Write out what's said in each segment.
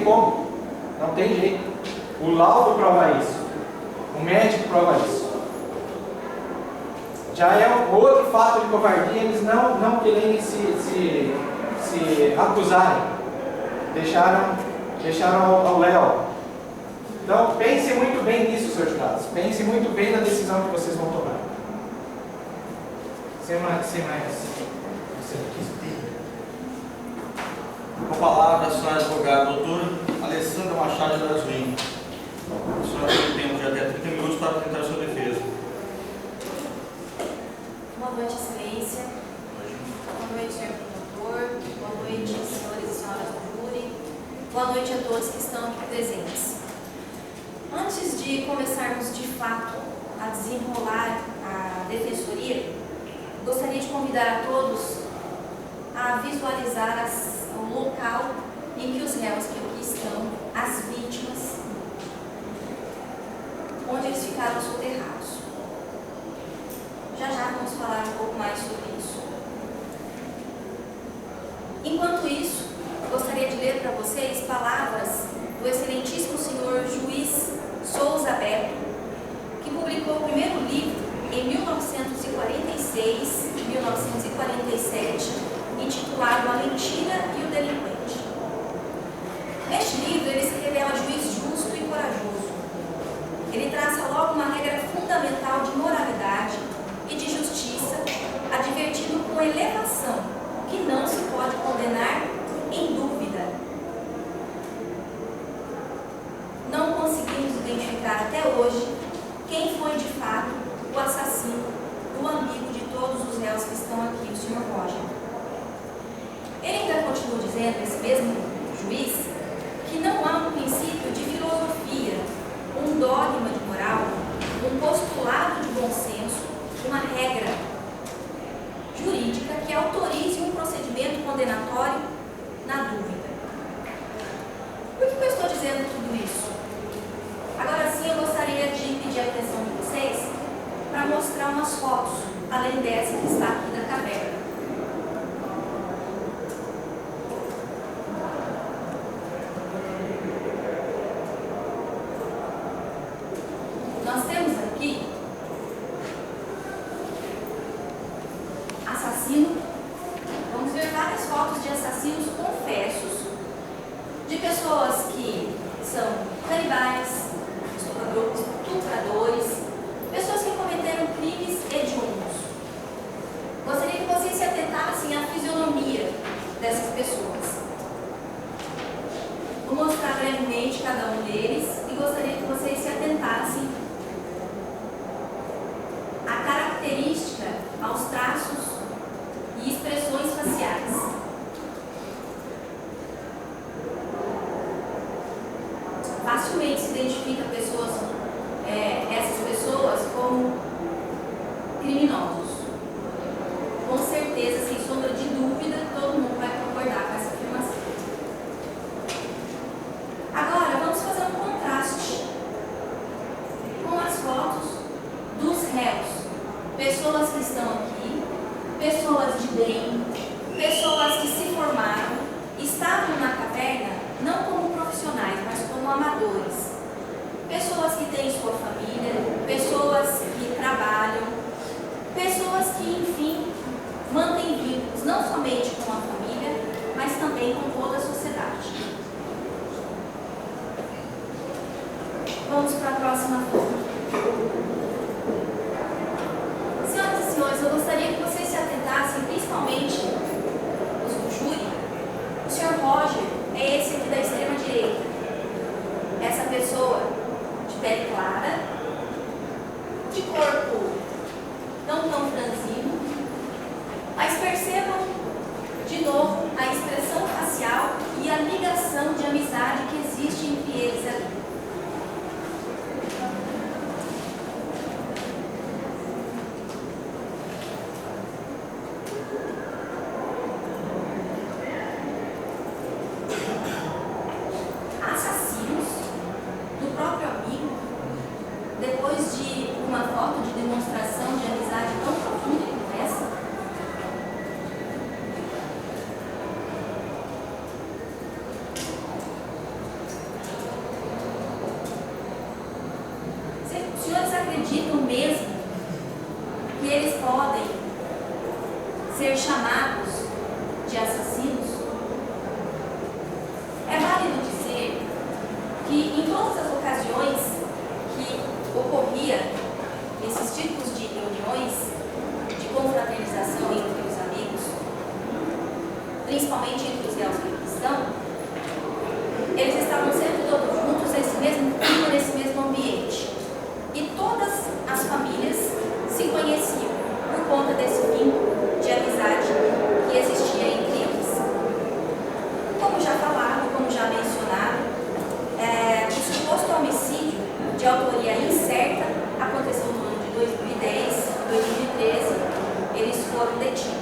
como. Não tem jeito. O laudo prova isso. O médico prova isso. Já é um outro fato de covardia, eles não querem se acusarem. Deixaram ao léu. Então, pense muito bem nisso, seus jurados. Pense muito bem na decisão que vocês vão tomar. Sem mais. Com a palavra, a senhora advogada, doutora Alessandra Machado de Brasília. A senhora tem tempo de até 30 minutos para apresentar a sua defesa. Boa noite, excelência. Boa noite, senhor promotor. Boa noite, senhores e senhoras do júri. Boa noite a todos que estão aqui presentes. Antes de começarmos de fato a desenrolar a defensoria, gostaria de convidar a todos a visualizar o local em que os réus que aqui estão, as vítimas, onde eles ficaram soterrados. Já vamos falar um pouco mais sobre isso. Enquanto isso, gostaria de ler para vocês palavras do excelentíssimo senhor juiz Souza Beto, que publicou o primeiro livro em 1946 e 1947, intitulado A Mentira e o Delinquente. Neste livro, ele se revela juiz justo e corajoso. Ele traça logo uma regra fundamental de moralidade e de justiça, advertindo com elevação que não se pode condenar em dúvida. Não conseguimos identificar até hoje quem foi de fato o assassino do amigo de todos os réus que estão aqui, o Sr. Roger. Ele ainda continua dizendo, esse mesmo juiz, que não há um princípio de filosofia, um dogma de moral, um postulado de bom senso, uma regra jurídica que autorize um procedimento condenatório na dúvida. Por que eu estou dizendo tudo isso? Agora sim, eu gostaria de pedir a atenção de vocês para mostrar umas fotos, além dessa que está aqui da caverna. Nós temos aqui assassino. Vamos ver várias fotos de assassinos confessos, de pessoas que são canibais, estupradores, pessoas que cometeram crimes hediondos. Gostaria que vocês se atentassem à fisionomia dessas pessoas. Vou mostrar brevemente cada um deles e gostaria que vocês se atentassem à característica, aos traços e expressões faciais. Facilmente se identifica essas pessoas como criminosos. Com certeza, sem sombra de dúvida, todo mundo vai concordar com essa afirmação. Agora, vamos fazer um contraste com as fotos dos réus. Pessoas que estão aqui, pessoas de bem, pessoas que se formaram, estavam na caverna não como profissionais, mas como amadores. Pessoas que têm sua família, pessoas que trabalham, pessoas que, enfim, mantêm vínculos não somente com a família, mas também com toda a sociedade. Vamos para a próxima foto. Senhoras e senhores, eu gostaria que vocês se atentassem, principalmente os do júri. O Sr. Roger é esse aqui da extrema direita. Essa pessoa de pele clara, de corpo não tão franzino, mas percebam de novo a expressão facial e a ligação de amizade que existe entre eles ali. chamados de assassinos, é válido dizer que em todas as ocasiões que ocorria esses tipos de reuniões de confraternização entre os amigos, principalmente entre os réus que cristãos, eles estavam sempre todos juntos nesse mesmo ambiente. E todas as famílias se conheciam por conta desse vínculo de amizade que existia entre eles. Como já falado, como já mencionado, o suposto homicídio de autoria incerta aconteceu no ano de 2010, 2013, eles foram detidos.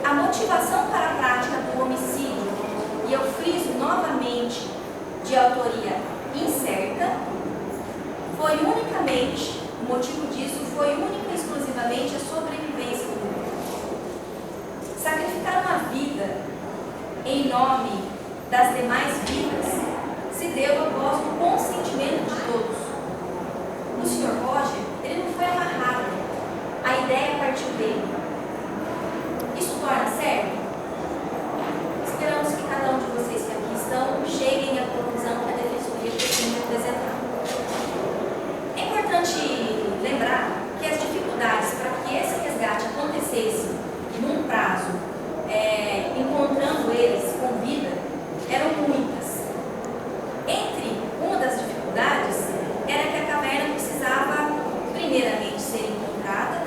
A motivação para a prática do homicídio, e eu friso novamente, de autoria incerta, foi unicamente, o motivo disso foi única e exclusivamente a sobrevivência do grupo. Sacrificar uma vida em nome das demais vidas se deu após o consentimento de todos. O Sr. Roger, ele não foi amarrado, a ideia partiu dele. Isso torna certo? Esperamos que cada um de vocês que aqui estão cheguem à conclusão que a defensoria pretende apresentar. É importante lembrar que as dificuldades para que esse resgate acontecesse num prazo, encontrando eles com vida, eram muitas. Entre uma das dificuldades era que a caverna precisava, primeiramente, ser encontrada,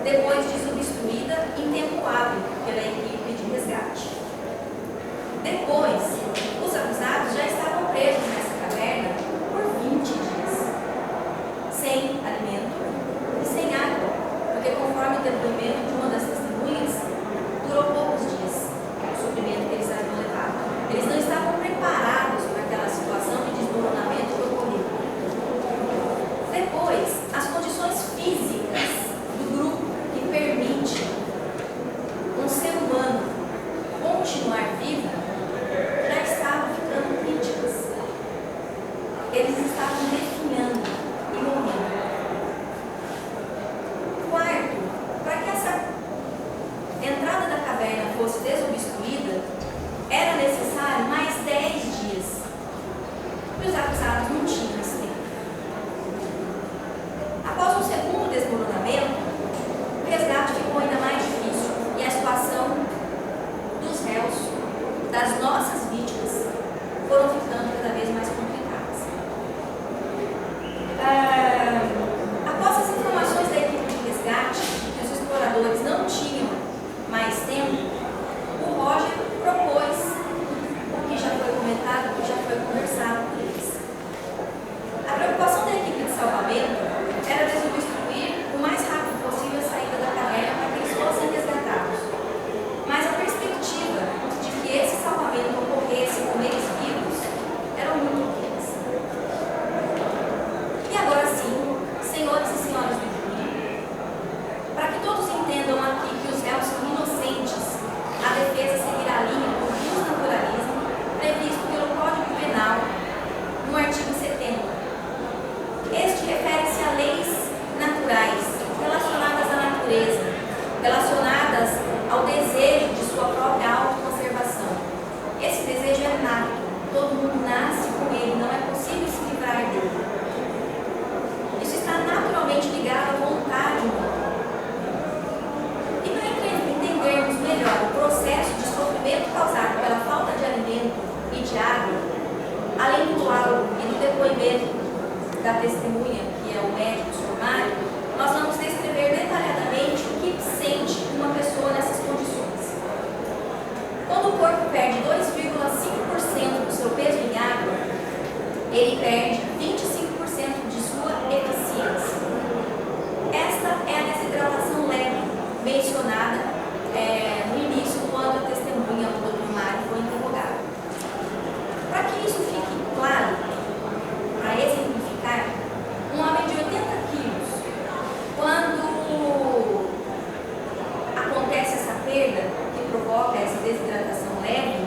depois desobstruída em tempo hábil pela equipe de resgate. Depois, os acusados já estavam presos nessa caverna por 20 dias, sem alimento e sem água, porque, conforme o depoimento de uma das testemunhas, durou poucos dias o sofrimento que eles haviam levado. Eles não estavam preparados para aquela situação de desmoronamento que ocorreu. Depois, as condições físicas do grupo que permite um ser humano continuar vivo já estavam ficando críticas. Eles estavam definhando e morrendo. Quarto, para que essa entrada da caverna fosse desobstruída, era necessário mais 10 dias. E os acusados não tinham esse tempo. Após um segundo desmoronamento, o resgate ficou ainda mais difícil e a situação dos réus, das nossas vítimas, foram ficando cada vez mais complicadas. Após as informações da equipe de resgate que os exploradores não tinham mais tempo, o Roger propôs o que já foi comentado, o que já foi conversado por eles. A preocupação da equipe de salvamento era desobstruir o mais rápido possível a saída da caverna para que eles fossem resgatados. Mas a perspectiva de que esse salvamento ocorresse com eles vivos eram muito pequenas. E agora sim, senhores e senhoras do júri, para que todos entendam aqui que os réus são inocentes, a defesa seguirá a linha do justnaturalismo previsto pelo Código Penal no artigo 70. Este refere-se a leis naturais relacionadas à natureza, relacionadas ao desejo de sua própria autoconservação. Esse desejo é nato, todo mundo nasce com ele, não é possível se livrar dele. Isso está naturalmente ligado à vontade humana. E para entendermos melhor o processo de sofrimento causado pela falta de alimento e de água, além do laudo e do depoimento da testemunha, que é o médico Sormário, nós vamos descrever detalhadamente o que sente uma pessoa nessas condições. Quando o corpo perde 2,5% do seu peso em água, ele perde 25% de sua eficiência. Esta é a desidratação leve, mencionada no início, quando a testemunha, o Dr. Mário, foi interrogada. Para que isso fique claro, para exemplificar, um homem de 80 quilos, quando acontece essa perda que provoca essa desidratação leve,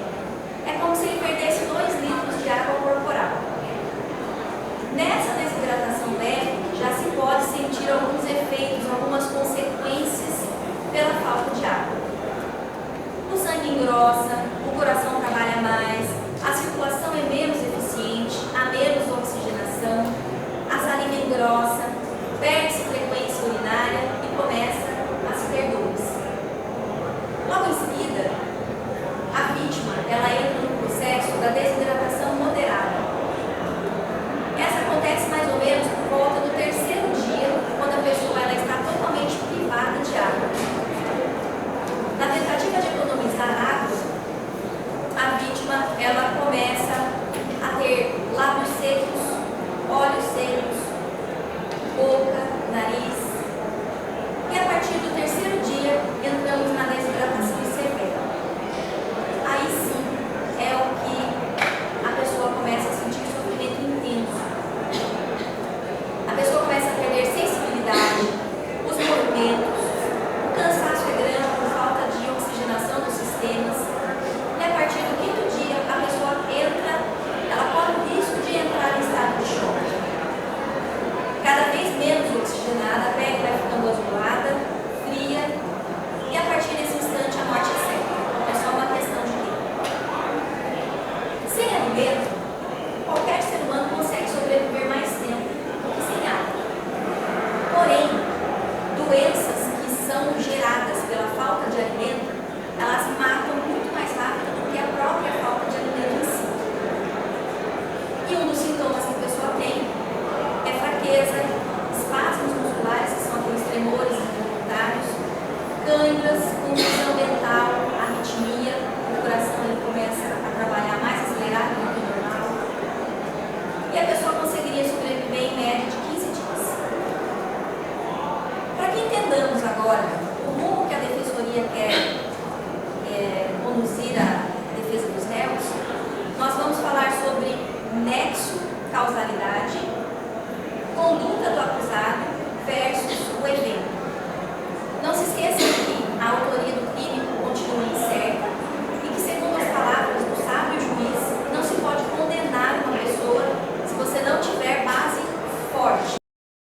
é como se ele perdesse 2 litros de água corporal. Nessa desidratação leve, já se pode sentir alguns efeitos, algumas consequências boca, nariz. E a partir do terceiro dia, entramos na desidratação severa. Aí sim é o que a pessoa começa a sentir sofrimento intenso. A pessoa começa a perder sensibilidade, os movimentos, o cansaço é grande por falta de oxigenação dos sistemas. E a partir do quinto dia, a pessoa ela corre o risco de entrar em estado de choque. Cada vez menos oxigenada, a pele vai ficando azulada, fria, e a partir desse instante a morte é certa. É só uma questão de tempo. Sem alimento, qualquer ser humano consegue sobreviver mais tempo do que sem água. Porém, doenças que são geradas pela falta de alimento, elas matam muito mais rápido do que a própria falta de alimento em si. E um dos sintomas que a pessoa tem é fraqueza, espasmos musculares, que são aqueles tremores involuntários, câimbras, confusão mental, arritmia, o coração ele começa a trabalhar mais acelerado do que o normal. E a pessoa conseguiria sobreviver em média de 15 dias. Para que entendamos agora o rumo que a Defensoria quer